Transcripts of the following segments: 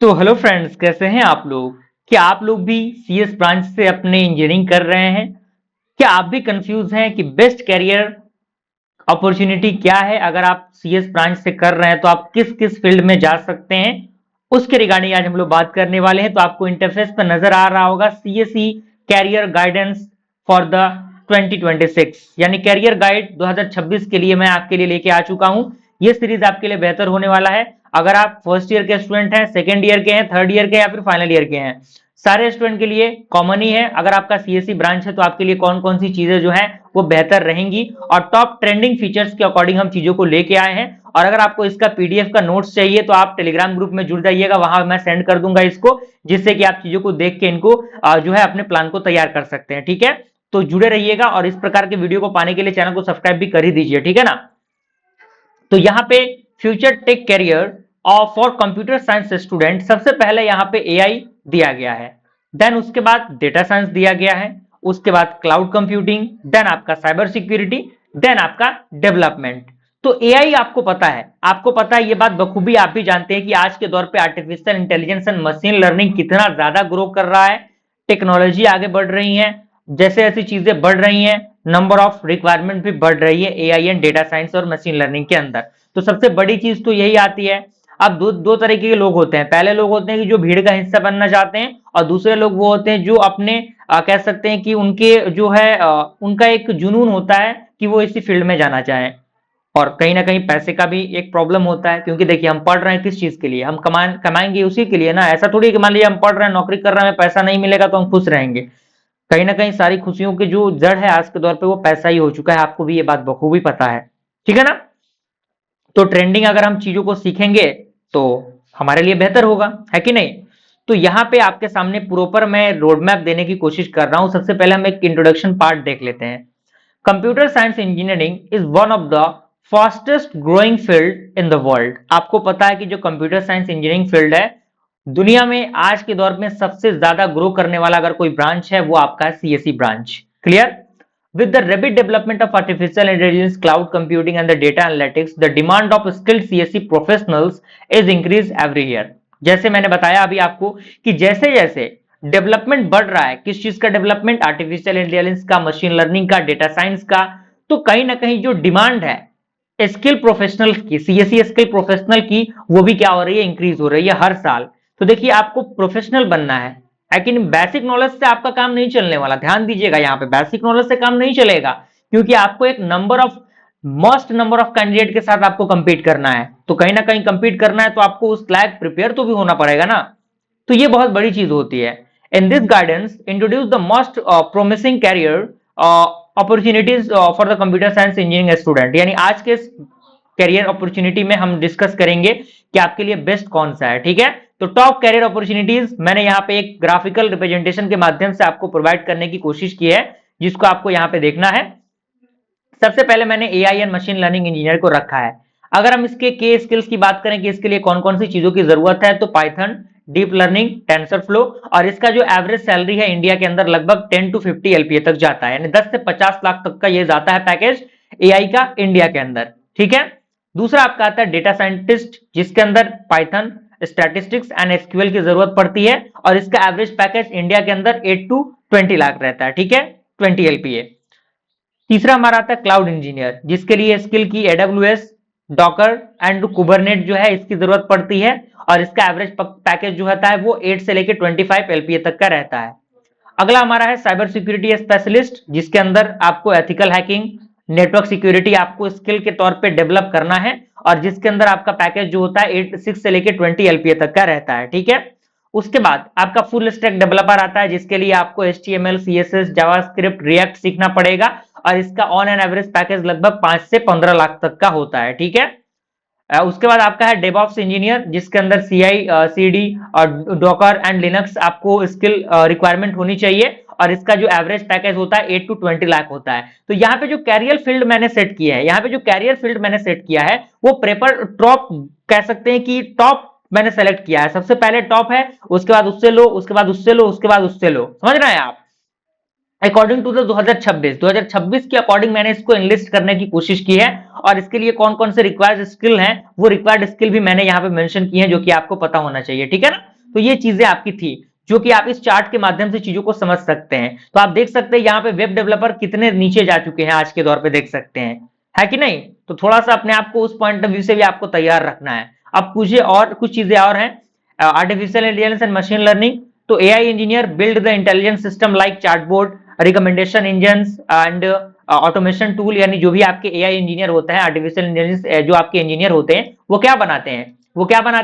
तो hello friends, कैसे हैं आप लोग। क्या आप लोग भी सीएस ब्रांच से अपने इंजीनियरिंग कर रहे हैं? क्या आप भी कंफ्यूज हैं कि बेस्ट कैरियर अपॉर्चुनिटी क्या है? अगर आप सीएस ब्रांच से कर रहे हैं तो आप किस किस फील्ड में जा सकते हैं, उसके रिगार्डिंग आज हम लोग बात करने वाले हैं। तो आपको इंटरफेस पर नजर आ रहा होगा CSE career guidance for the 2026, यानी कैरियर गाइड 2026 के लिए मैं आपके लिए लेके आ चुका हूं। ये सीरीज आपके लिए बेहतर होने वाला है। अगर आप फर्स्ट ईयर के स्टूडेंट हैं, सेकेंड ईयर के हैं, थर्ड ईयर के या फिर फाइनल ईयर के हैं, सारे स्टूडेंट के लिए कॉमन ही है। अगर आपका सीएसई ब्रांच है तो आपके लिए कौन कौन सी चीजें जो है वो बेहतर रहेंगी, और टॉप ट्रेंडिंग फीचर्स के अकॉर्डिंग हम चीजों को लेके आए हैं। और अगर आपको इसका पीडीएफ का नोट्स चाहिए तो आप टेलीग्राम ग्रुप में जुड़ जाइएगा, वहां मैं सेंड कर दूंगा इसको, जिससे कि आप चीजों को देख के इनको जो है अपने प्लान को तैयार कर सकते हैं। ठीक है, तो जुड़े रहिएगा और इस प्रकार के वीडियो को पाने के लिए चैनल को सब्सक्राइब भी कर ही दीजिए। ठीक है ना। तो यहाँ पे फ्यूचर टेक कैरियर और फॉर कंप्यूटर साइंस स्टूडेंट, सबसे पहले यहाँ पे एआई दिया गया है, देन उसके बाद डेटा साइंस दिया गया है, उसके बाद क्लाउड कंप्यूटिंग, देन आपका साइबर सिक्योरिटी, देन आपका डेवलपमेंट। तो एआई आपको पता है, ये बात बखूबी आप भी जानते हैं कि आज के दौर पे artificial intelligence and machine learning कितना ज्यादा ग्रो कर रहा है। टेक्नोलॉजी आगे बढ़ रही है, जैसे ऐसी चीजें बढ़ रही हैं, नंबर ऑफ रिक्वायरमेंट भी बढ़ रही है एआई एंड डेटा साइंस और मशीन लर्निंग के अंदर। तो सबसे बड़ी चीज तो यही आती है। अब दो दो तरीके के लोग होते हैं। पहले लोग होते हैं कि जो भीड़ का हिस्सा बनना चाहते हैं, और दूसरे लोग वो होते हैं जो अपने कह सकते हैं कि उनके जो है उनका एक जुनून होता है कि वो इसी फील्ड में जाना चाहें। और कहीं ना कहीं पैसे का भी एक प्रॉब्लम होता है, क्योंकि देखिए हम पढ़ रहे हैं किस चीज के लिए, हम कमाएंगे उसी के लिए ना। ऐसा थोड़ी कि मान लीजिए हम पढ़ रहे हैं, नौकरी कर रहे हैं, हमें पैसा नहीं मिलेगा तो हम खुश रहेंगे। कहीं ना कहीं सारी खुशियों की जो जड़ है आज के दौर पे वो पैसा ही हो चुका है, आपको भी ये बात बखूबी पता है। ठीक है ना। तो ट्रेंडिंग अगर हम चीजों को सीखेंगे तो हमारे लिए बेहतर होगा, है कि नहीं। तो यहाँ पे आपके सामने प्रॉपर मैं रोड मैप देने की कोशिश कर रहा हूं। सबसे पहले हम एक इंट्रोडक्शन पार्ट देख लेते हैं। Computer science engineering is one of the fastest growing field in the world. आपको पता है कि जो कंप्यूटर साइंस इंजीनियरिंग फील्ड है, दुनिया में आज के दौर में सबसे ज्यादा ग्रो करने वाला अगर कोई ब्रांच है वो आपका है CSE branch. Clear. With the rapid development of artificial intelligence, cloud computing, and the data analytics, the demand of skilled CSE professionals is increased every year. जैसे मैंने बताया अभी आपको कि जैसे जैसे डेवलपमेंट बढ़ रहा है, किस चीज का डेवलपमेंट, आर्टिफिशियल इंटेलिजेंस का, मशीन लर्निंग का, डेटा साइंस का, तो कहीं ना कहीं जो डिमांड है स्किल प्रोफेशनल की, सीएसई स्किल प्रोफेशनल की, वो भी क्या हो रही है, इंक्रीज हो रही है हर साल। तो देखिए आपको प्रोफेशनल बनना है, लेकिन बेसिक नॉलेज से आपका काम नहीं चलने वाला। ध्यान दीजिएगा, यहाँ पे बेसिक नॉलेज से काम नहीं चलेगा, क्योंकि आपको एक मोस्ट नंबर ऑफ कैंडिडेट के साथ आपको कंपीट करना है। तो कहीं ना कहीं कंपीट करना है तो आपको उस लायक प्रिपेयर तो भी होना पड़ेगा ना। तो ये बहुत बड़ी चीज होती है। In this guidance introduce the most promising career opportunities for the computer science engineering student, यानी आज के कैरियर अपॉर्चुनिटी में हम डिस्कस करेंगे कि आपके लिए बेस्ट कौन सा है। ठीक है। तो टॉप कैरियर अपॉर्चुनिटीज मैंने यहाँ पे एक ग्राफिकल रिप्रेजेंटेशन के माध्यम से आपको प्रोवाइड करने की कोशिश की है, जिसको आपको यहाँ पे देखना है। सबसे पहले मैंने AI and machine learning engineer को रखा है। अगर हम इसके के स्किल्स की बात करें कि इसके लिए कौन कौन सी चीजों की जरूरत है, तो Python, deep learning, tensor flow, और इसका जो एवरेज सैलरी है इंडिया के अंदर लगभग 10 to 50 एलपीए तक जाता है, यानी 10 से 50 लाख तक का ये जाता है पैकेज एआई का इंडिया के अंदर। ठीक है। दूसरा आपका आता है डेटा साइंटिस्ट, जिसके अंदर पाइथन, स्टैटिस्टिक्स एंड एसक्यूएल की जरूरत पड़ती है, और इसका एवरेज पैकेज इंडिया के अंदर 8 to 20 लाख रहता है। ठीक है, 20 एलपीए। तीसरा हमारा आता है क्लाउड इंजीनियर, जिसके लिए स्किल की एडब्ल्यूएस, डॉकर एंड कुबरनेट जो है इसकी जरूरत पड़ती है, और इसका एवरेज पैकेज जो होता है वो 8 से लेकर 25 एलपीए तक का रहता है। अगला हमारा है साइबर सिक्योरिटी स्पेशलिस्ट, जिसके अंदर आपको एथिकल हैकिंग, नेटवर्क सिक्योरिटी आपको स्किल के तौर पे डेवलप करना है, और जिसके अंदर आपका पैकेज जो होता है 6 से लेकर 20 एलपीए तक का रहता है। ठीक है। उसके बाद आपका फुल स्टैक डेवलपर आता है, जिसके लिए आपको एचटीएमएल, सीएसएस, जावास्क्रिप्ट, रिएक्ट सीखना पड़ेगा, और इसका ऑन एन एवरेज पैकेज लगभग 5 से 15 लाख तक का होता है। ठीक है। उसके बाद आपका है डेवऑप्स इंजीनियर, जिसके अंदर सीआई, सीडी और डॉकर एंड लिनक्स आपको स्किल रिक्वायरमेंट होनी चाहिए, और इसका जो एवरेज पैकेज होता है 8 to 20 लाख होता है। तो यहाँ पे जो कैरियर फील्ड मैंने सेट किया है, वो प्रेपर टॉप कह सकते हैं कि टॉप मैंने सेलेक्ट किया है। सबसे पहले टॉप है, उसके बाद उससे लो, उसके बाद उससे लो, उसके बाद उससे लो, समझ रहे हैं आप। अकॉर्डिंग टू द 2026 के अकॉर्डिंग मैंने इसको एनलिस्ट करने की कोशिश की है, और इसके लिए कौन कौन से रिक्वायर्ड स्किल हैं, वो रिक्वायर्ड स्किल भी मैंने यहाँ पे मेंशन की है, जो कि आपको पता होना चाहिए, ठीक है ना। तो ये चीजें आपकी थी, जो कि आप इस चार्ट के माध्यम से चीजों को समझ सकते हैं। तो आप देख सकते हैं यहाँ पे वेब डेवलपर कितने नीचे जा चुके हैं आज के दौर पे, देख सकते हैं, है कि नहीं। तो थोड़ा सा अपने आप को उस पॉइंट ऑफ व्यू से भी आपको तैयार रखना है। अब कुछ चीजें और हैं, artificial intelligence and machine learning. तो AI engineer build the intelligence system like chatbot, recommendation engines and automation tool. यानी जो भी आपके एआई इंजीनियर होते हैं, आर्टिफिशियल इंटेलिजेंस जो आपके इंजीनियर होते हैं, वो क्या बनाते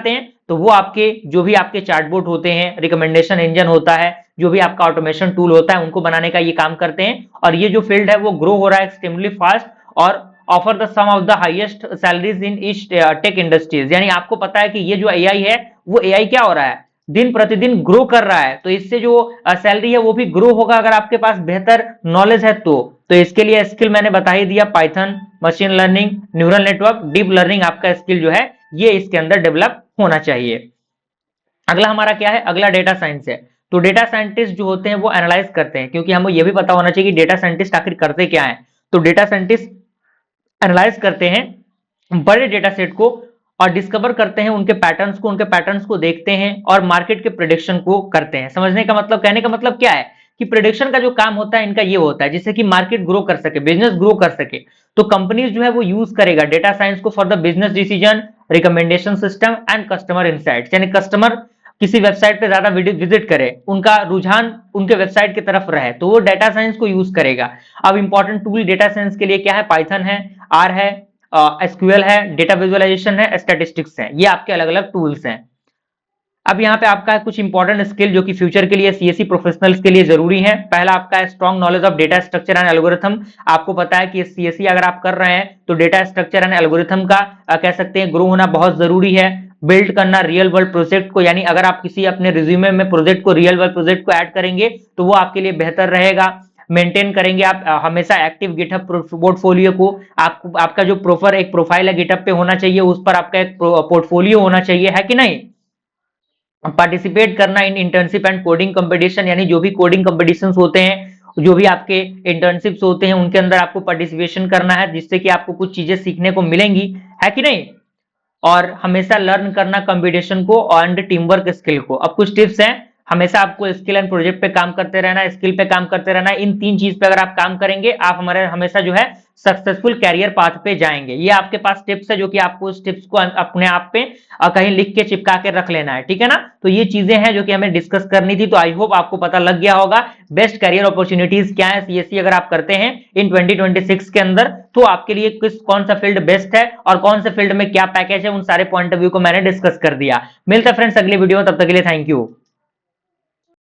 हैं, तो वो आपके जो भी आपके चार्टबोर्ड होते हैं, रिकमेंडेशन इंजन होता है, जो भी आपका ऑटोमेशन टूल होता है, उनको बनाने का ये काम करते हैं। और ये जो फील्ड है वो ग्रो हो रहा है एक्सट्रीमली फास्ट, और offer the some of the highest salaries in each tech industries. यानी आपको पता है कि ये जो एआई है, वो एआई क्या हो रहा है, दिन प्रतिदिन ग्रो कर रहा है। तो इससे जो सैलरी है वो भी ग्रो होगा, अगर आपके पास बेहतर नॉलेज है तो इसके लिए स्किल मैंने बता ही दिया, Python, machine learning, neural network, deep learning, आपका स्किल जो है ये इसके अंदर डेवलप होना चाहिए। अगला हमारा क्या है, अगला डेटा साइंस है। तो डेटा साइंटिस्ट जो होते हैं वो एनालाइज करते हैं, क्योंकि हमें ये भी पता होना चाहिए कि डेटा साइंटिस्ट आखिर करते क्या है। तो डेटा साइंटिस्ट एनालाइज करते हैं बड़े डेटा सेट को, और डिस्कवर करते हैं उनके पैटर्न्स को देखते हैं, और मार्केट के प्रेडिक्शन को करते हैं। समझने का मतलब, कहने का मतलब क्या है कि प्रेडिक्शन का जो काम होता है इनका ये होता है, जिससे कि मार्केट ग्रो कर सके, बिजनेस ग्रो कर सके। तो कंपनीज जो है वो यूज करेगा डेटा साइंस को for the business decision, recommendation system and customer insights. यानी कस्टमर किसी वेबसाइट पे ज्यादा विजिट करे, उनका रुझान उनके वेबसाइट की तरफ रहे, तो वो डेटा साइंस को यूज करेगा। अब इंपॉर्टेंट टूल डेटा साइंस के लिए क्या है, पाइथन है, आर है, एसक्यूएल है, डेटा विजुअलाइजेशन है, स्टैटिस्टिक्स है, ये आपके अलग अलग टूल्स हैं। अब यहाँ पे आपका कुछ इंपॉर्टेंट स्किल जो कि फ्यूचर के लिए सीएससी प्रोफेशनल्स के लिए जरूरी है। पहला आपका है strong knowledge of data structure and algorithm. आपको पता है कि सीएससी अगर आप कर रहे हैं तो डेटा स्ट्रक्चर एंड एल्गोरिथम का कह सकते हैं ग्रो होना बहुत जरूरी है। बिल्ड करना रियल वर्ल्ड प्रोजेक्ट को, यानी अगर आप किसी अपने रिज्यूमे में प्रोजेक्ट को, रियल वर्ल्ड प्रोजेक्ट को ऐड करेंगे तो वो आपके लिए बेहतर रहेगा। मेंटेन करेंगे आप हमेशा एक्टिव गिटहब पोर्टफोलियो को, आपका जो एक प्रोफाइल है गिटहब पे होना चाहिए, उस पर आपका एक पोर्टफोलियो होना चाहिए, है कि नहीं। पार्टिसिपेट करना इन इंटर्नशिप एंड कोडिंग कंपटीशन, यानी जो भी कोडिंग कंपटीशंस होते हैं, जो भी आपके इंटर्नशिप्स होते हैं, उनके अंदर आपको पार्टिसिपेशन करना है, जिससे कि आपको कुछ चीजें सीखने को मिलेंगी, है कि नहीं। और हमेशा लर्न करना कंपटीशन को एंड टीम वर्क स्किल को। अब कुछ टिप्स हैं, हमेशा आपको स्किल एंड प्रोजेक्ट पे काम करते रहना, स्किल पे काम करते रहना। इन 3 चीज पे अगर आप काम करेंगे, आप हमारे हमेशा जो है सक्सेसफुल कैरियर पाथ पे जाएंगे। ये आपके पास टिप्स है, जो कि आपको उस टिप्स को अपने आप पे कहीं लिख के चिपका के रख लेना है, ठीक है ना। तो ये चीजें हैं जो कि हमें डिस्कस करनी थी। तो आई होप आपको पता लग गया होगा बेस्ट कैरियर अपॉर्चुनिटीज क्या है सीएससी अगर आप करते हैं इन 2026 के अंदर, तो आपके लिए कौन सा फील्ड बेस्ट है और कौन से फील्ड में क्या पैकेज है, उन सारे पॉइंट ऑफ व्यू को मैंने डिस्कस कर दिया। मिलते हैं फ्रेंड्स अगली वीडियो में, तब तक के लिए थैंक यू।